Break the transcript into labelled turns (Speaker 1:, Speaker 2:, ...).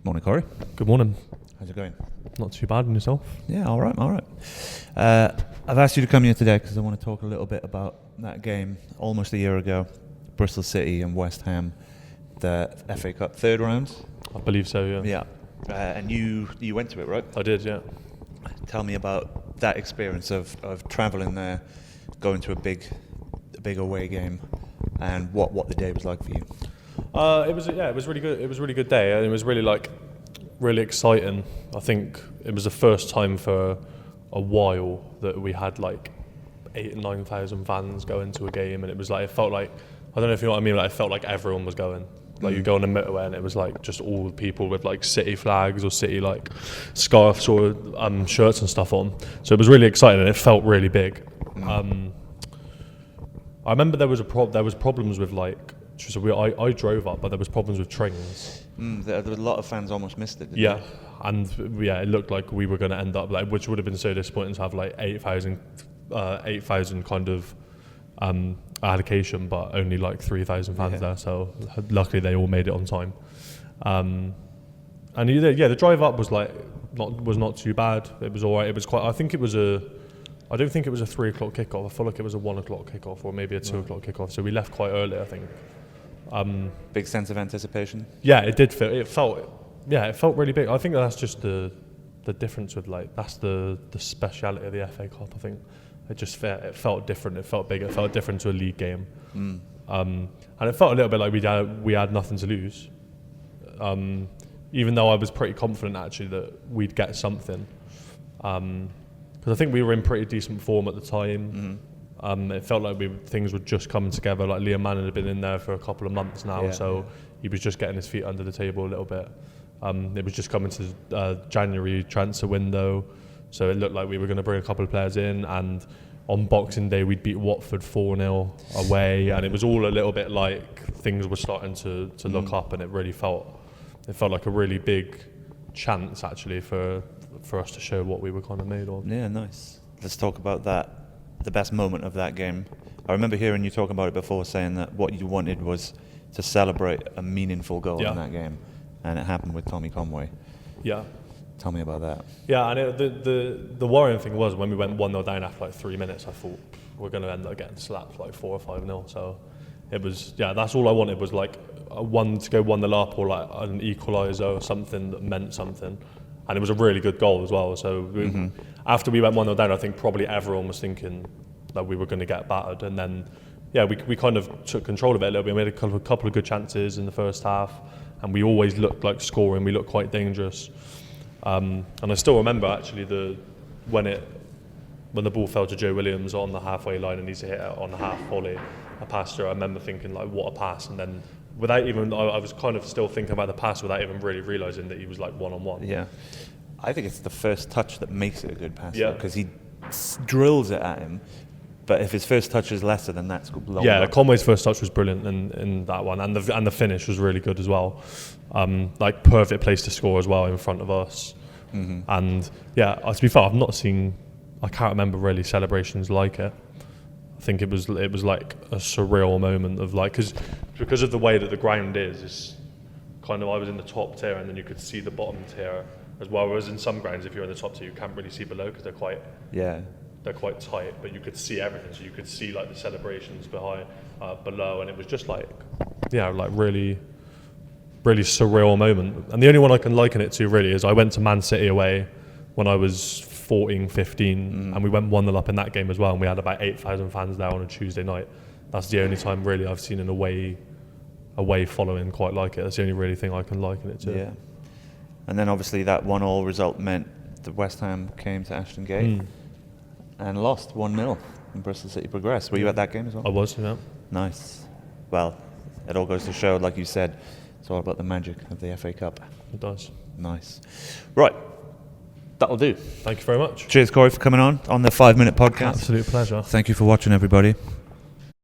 Speaker 1: Morning, Kory.
Speaker 2: Good morning.
Speaker 1: How's it going?
Speaker 2: Not too bad, and yourself?
Speaker 1: Yeah, all right. I've asked you to come here today because I want to talk a little bit about that game almost a year ago, Bristol City and West Ham, the FA Cup third round.
Speaker 2: I believe so, yeah.
Speaker 1: Yeah, and you went to it, right?
Speaker 2: I did, yeah.
Speaker 1: Tell me about that experience of travelling there, going to a big away game, and what the day was like for you.
Speaker 2: It was really good. It was a really good day, and it was really exciting. I think it was the first time for a while that we had like 8,000 and 9,000 fans going to a game, and it was like, it felt like, I don't know if you know what I mean, like it felt like everyone was going. Like you go on the motorway and it was like just all the people with like City flags or City like scarves or shirts and stuff on. So it was really exciting and it felt really big. I remember there was problems with like, so I drove up, but there was problems with trains.
Speaker 1: There was a lot of fans almost missed it.
Speaker 2: Yeah, and it looked like we were going to end up like, which would have been so disappointing to have like 8,000 kind of allocation, but only like 3,000 fans there. So luckily they all made it on time. And the drive up was not too bad. It was all right. It was quite. I don't think it was a 3 o'clock kickoff. I felt like it was a 1 o'clock kickoff or maybe a 2 o'clock kickoff. So we left quite early, I think.
Speaker 1: Big sense of anticipation.
Speaker 2: Yeah, it did feel. It felt really big. I think that's just the difference with like, that's the speciality of the FA Cup. I think it felt different. It felt big. It felt different to a league game. And it felt a little bit like we had nothing to lose. Even though I was pretty confident actually that we'd get something. Because I think we were in pretty decent form at the time. It felt like things were just coming together. Like Liam Manning had been in there for a couple of months now, he was just getting his feet under the table a little bit. It was just coming to January transfer window, so it looked like we were going to bring a couple of players in. And on Boxing Day, we'd beat Watford 4-0 away, and it was all a little bit like things were starting to look up, and it felt like a really big chance actually for us to show what we were kind of made of. Yeah,
Speaker 1: nice. Let's talk about that. The best moment of that game. I remember hearing you talk about it before, saying that what you wanted was to celebrate a meaningful goal in that game, and it happened with Tommy Conway.
Speaker 2: Yeah.
Speaker 1: Tell me about that.
Speaker 2: Yeah, and the worrying thing was when we went 1-0 down after like 3 minutes, I thought we're going to end up getting slapped like 4 or 5-0. So it was, that's all I wanted was like to go 1-0 up or like an equaliser or something that meant something. And it was a really good goal as well. So after we went 1-0 down, I think probably everyone was thinking that we were going to get battered. And then, we kind of took control of it a little bit. We made a couple of good chances in the first half, and we always looked like scoring. We looked quite dangerous. And I still remember actually when the ball fell to Joe Williams on the halfway line and he's hit it on the half volley, a pass through. I remember thinking like, what a pass! And then I was kind of still thinking about the pass without even really realising that he was like one-on-one.
Speaker 1: Yeah, I think it's the first touch that makes it a good pass. Yeah, because he drills it at him. But if his first touch is lesser, then that's long. Yeah,
Speaker 2: Conway's first touch was brilliant in that one, and the finish was really good as well. Like perfect place to score as well in front of us. And to be fair, I can't remember really celebrations like it. I think it was like a surreal moment of like, because of the way that the ground is, it's kind of, I was in the top tier and then you could see the bottom tier as well. Whereas in some grounds, if you're in the top tier, you can't really see below because they're quite tight, but you could see everything. So you could see like the celebrations behind below, and it was just like really, really surreal moment. And the only one I can liken it to really is I went to Man City away when I was 14, 15, and we went 1-0 up in that game as well, and we had about 8,000 fans there on a Tuesday night. That's the only time really I've seen an away following quite like it. That's the only really thing I can liken it to.
Speaker 1: Yeah. And then obviously that 1-1 result meant that West Ham came to Ashton Gate and lost 1-0, and Bristol City progressed. Were you at that game as well?
Speaker 2: I was, yeah.
Speaker 1: Nice. Well, it all goes to show, like you said, it's all about the magic of the FA Cup.
Speaker 2: It does.
Speaker 1: Nice. Right. That'll do.
Speaker 2: Thank you very much.
Speaker 1: Cheers, Kory, for coming on the 5 Minute Podcast.
Speaker 2: Absolute pleasure.
Speaker 1: Thank you for watching, everybody.